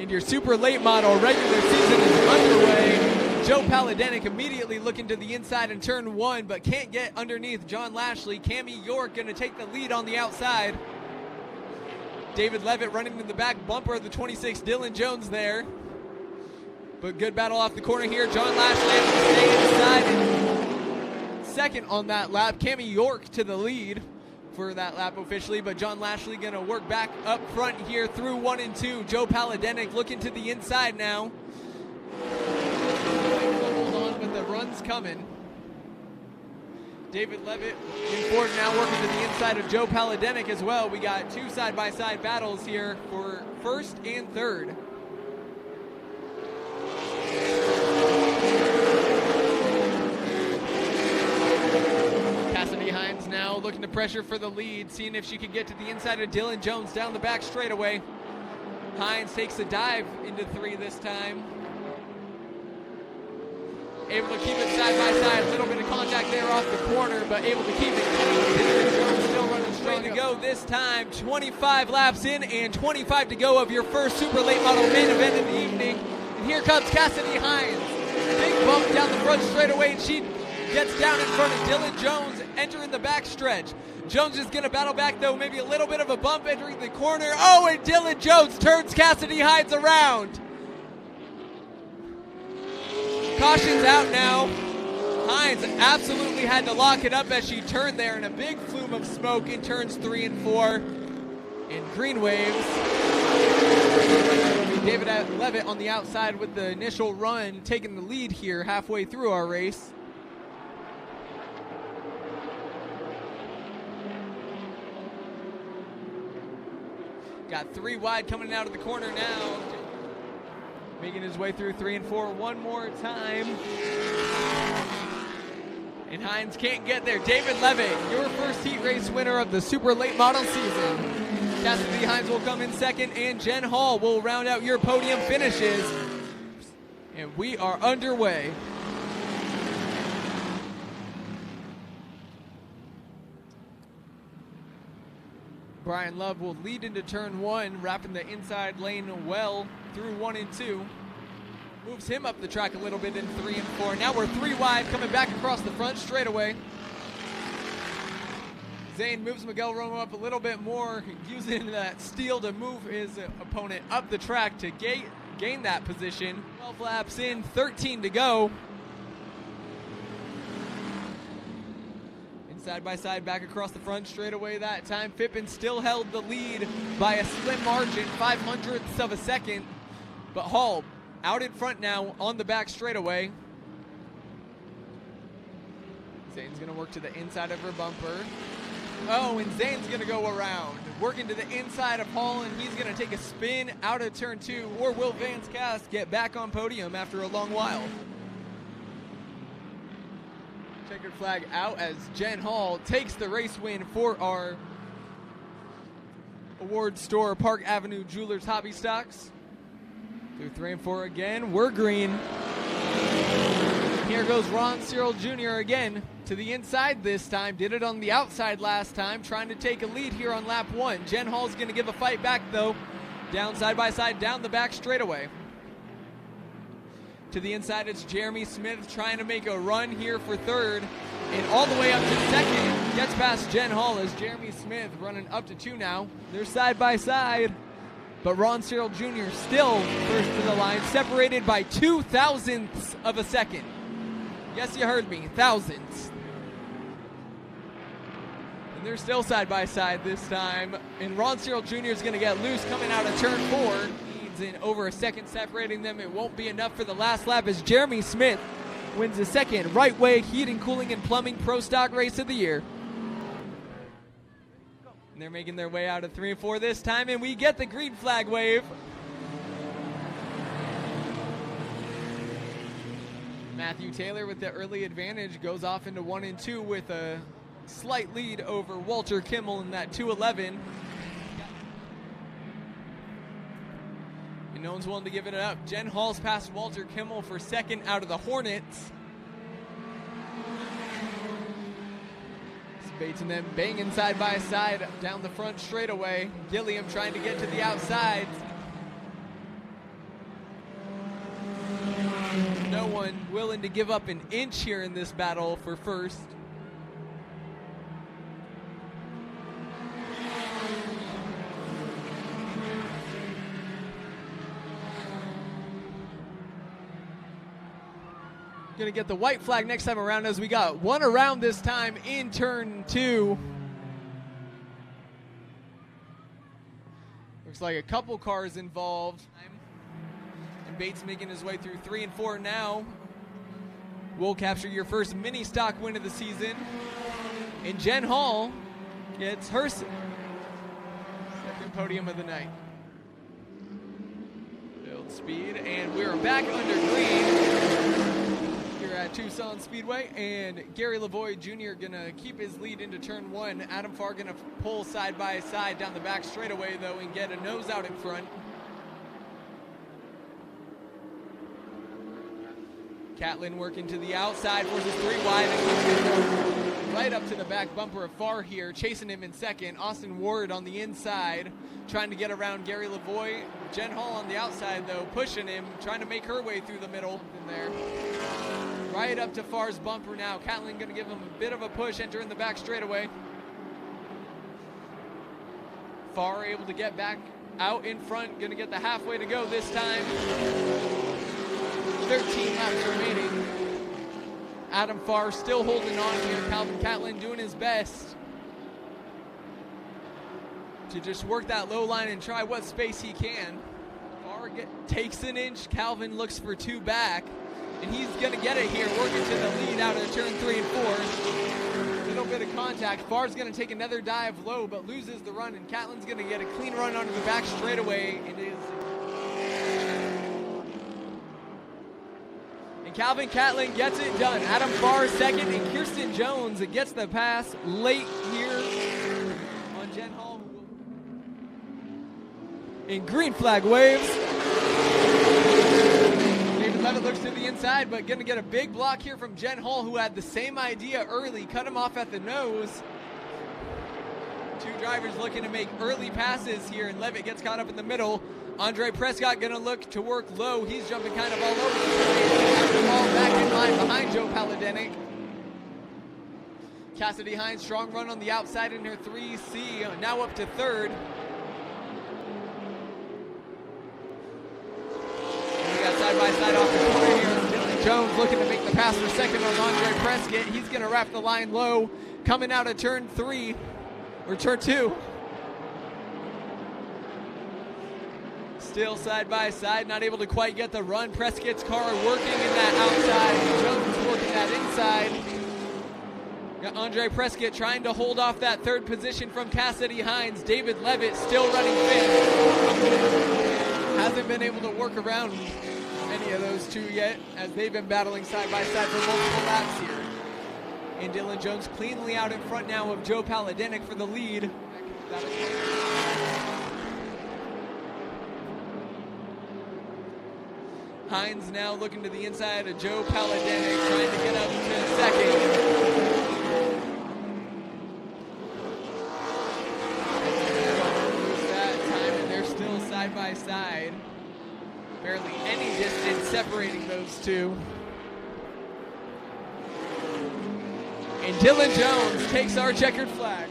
And your super late model regular season is underway. Joe Paladenic immediately looking to the inside in turn one, but can't get underneath John Lashley. Cammy York going to take the lead on the outside. David Levitt running to the back bumper of the 26, Dylan Jones there. But good battle off the corner here. John Lashley able to stay inside and second on that lap. Cammy York to the lead for that lap officially, but John Lashley going to work back up front here through 1 and 2. Joe Paladenic looking to the inside now. Hold on, but the run's coming. David Levitt in fourth now, working to the inside of Joe Paladenic as well. We got two side-by-side battles here for first and third. Cassidy Hines now looking to pressure for the lead, seeing if she can get to the inside of Dylan Jones down the back straightaway. Hines takes a dive into 3 this time. Able to keep it side by side, a little bit of contact there off the corner, but able to keep it clean. Dylan Jones still running straight to go this time. 25 laps in and 25 to go of your first super late model main event of the evening. And here comes Cassidy Hines. Big bump down the front straightaway, and she gets down in front of Dylan Jones, entering the backstretch. Jones is going to battle back, though, maybe a little bit of a bump entering the corner. Oh, and Dylan Jones turns Cassidy Hines around. Caution's out now. Hines absolutely had to lock it up as she turned there in a big flume of smoke in turns 3 and 4. And green waves. David Levitt on the outside with the initial run, taking the lead here halfway through our race. Got 3 wide coming out of the corner now. Making his way through 3 and 4 one more time. And Hines can't get there. David Levitt, your first heat race winner of the super late model season. Cassidy Hines will come in second, and Jen Hall will round out your podium finishes. And we are underway. Brian Love will lead into turn 1, wrapping the inside lane well through 1 and 2. Moves him up the track a little bit in 3 and 4. Now we're 3 wide, coming back across the front straightaway. Zane moves Miguel Romo up a little bit more, using that steel to move his opponent up the track to gain that position. 12 laps in, 13 to go. Side by side back across the front straightaway that time. Pippin still held the lead by a slim margin, 0.05 of a second. But Hall out in front now on the back straightaway. Zane's going to work to the inside of her bumper. Oh, and Zane's going to go around, working to the inside of Hall, and he's going to take a spin out of turn 2. Or will Vance Cass get back on podium after a long while? Checkered flag out as Jen Hall takes the race win for our award store, Park Avenue Jewelers Hobby Stocks. Through 3 and 4 again, we're green. Here goes Ron Cyril Jr. again to the inside this time. Did it on the outside last time, trying to take a lead here on lap 1. Jen Hall's going to give a fight back, though. Down side by side, down the back straightaway. To the inside, it's Jeremy Smith trying to make a run here for third. And all the way up to second, gets past Jen Hall as Jeremy Smith running up to 2 now. They're side by side, but Ron Cyril Jr. still first to the line, separated by 0.02 of a second. Yes, you heard me, thousandths. And they're still side by side this time. And Ron Cyril Jr. is going to get loose coming out of turn 4. In over a second separating them. It won't be enough for the last lap as Jeremy Smith wins the second Right Way Heating, Cooling, and Plumbing Pro Stock Race of the year. And they're making their way out of 3 and 4 this time, and we get the green flag wave. Matthew Taylor with the early advantage goes off into 1 and 2 with a slight lead over Walter Kimmel in that 2:11. No one's willing to give it up. Jen Hall's past Walter Kimmel for second out of the Hornets. Bates and them banging side by side down the front straightaway. Gilliam trying to get to the outside. one willing to give up an inch here in this battle for first. Gonna get the white flag next time around, as we got one around this time in turn 2. Looks like a couple cars involved. And Bates making his way through 3 and 4 now. Will capture your first mini stock win of the season. And Jen Hall gets her second podium of the night. Build speed, and we're back under green at Tucson Speedway, and Gary Lavoie Jr. gonna keep his lead into turn 1. Adam Farr gonna pull side by side down the back straightaway though and get a nose out in front. Catlin working to the outside, forces 3 wide and right up to the back bumper of Farr here, chasing him in second. Austin Ward on the inside, trying to get around Gary Lavoie. Jen Hall on the outside though, pushing him, trying to make her way through the middle in there. Right up to Farr's bumper now. Catlin going to give him a bit of a push, entering the back straightaway. Farr able to get back out in front. Going to get the halfway to go this time. 13 laps remaining. Adam Farr still holding on here. Calvin Catlin doing his best to just work that low line and try what space he can. Farr takes an inch. Calvin looks for 2 back. And he's going to get it here, working to the lead out of turn 3 and 4. Little bit of contact. Farr's going to take another dive low, but loses the run, and Catlin's going to get a clean run onto the back straightaway. And Calvin Catlin gets it done. Adam Farr second, and Kirsten Jones gets the pass late here on Jen Hall. And green flag waves. Levitt looks to the inside, but going to get a big block here from Jen Hall, who had the same idea early, cut him off at the nose. 2 drivers looking to make early passes here, and Levitt gets caught up in the middle. Andre Prescott going to look to work low. He's jumping kind of all over the place. The ball back in line behind Joe Paladenic. Cassidy Hines, strong run on the outside in her 3C, now up to 3rd. Side by side off the corner here. Dylan Jones looking to make the pass for second on Andre Prescott. He's going to wrap the line low, coming out of turn 3 or turn 2. Still side by side, not able to quite get the run. Prescott's car working in that outside. Jones working that inside. Got Andre Prescott trying to hold off that 3rd position from Cassidy Hines. David Levitt still running 5th. Hasn't been able to work around any of those 2 yet, as they've been battling side by side for multiple laps here. And Dylan Jones cleanly out in front now of Joe Paladenic for the lead. Hines now looking to the inside of Joe Paladenic, trying to get up to second. That time, and they're still side by side. Barely any distance separating those 2. And Dylan Jones takes our checkered flag.